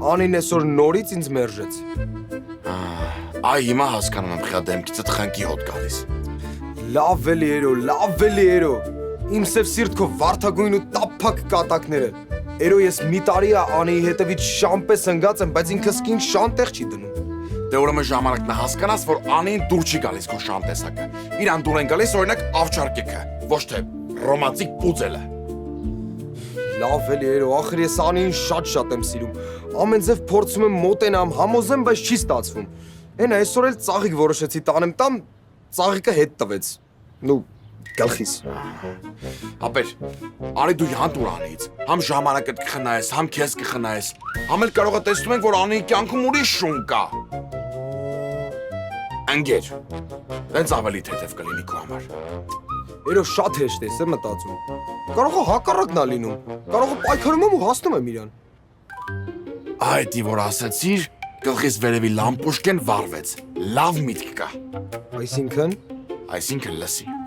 Անին այսօր նորից ինձ մերժեց։ Այ հիմա հասկանում եմ խա դեմքիցդ խնկի հոտ գալիս։ Լավ էլի երո։ Իմ սև սիրտքո վարդագույն ու տափակ կատակները։ Երո ես մի տարի է Անիի հետևից շամպես ընկած եմ, բայց ինքը սկին շանտեղ չի դնում։ Դե ուրեմն ժամանակն է հասկանաս, որ Անին դուր չի գալիս քո շան տեսակը։ Իրան դուր են գալիս օրինակ ավճարկեքը, ոչ թե ռոմանտիկ պուծելը։ Լավ էլի երո, ախր ես Անիին շատ եմ սիրում։ Ամեն ձև փորձում եմ մոտենամ, համոզեմ, բայց չի ստացվում։ Էն այսօր էլ ծաղիկ որոշեցի տանեմ տամ, ծաղիկը հետ տվեց։ Նու գլխիս։ Ապեր, արի դու յանտուր Անից, համ ժամանակդ կխնայես, համ քեզ կխնայես, համ էլ կարող է տեսնում ենք, որ Անիի կյանքում ուրիշ շուն կա։ Ընկեր, հենց ավելի թեթև կլինի քո համար։ Երո շատ հեշտ ես մտածում։ Կարող է հակառակն ա լինում, կարող է պայքարում եմ ու հասնում եմ իրան։ Այդ ի որ ասացիր, գլխիս վերևի լամպուշկեն վառվեց, լավ միտք կա։ Այսինքն Այսինքն լսի։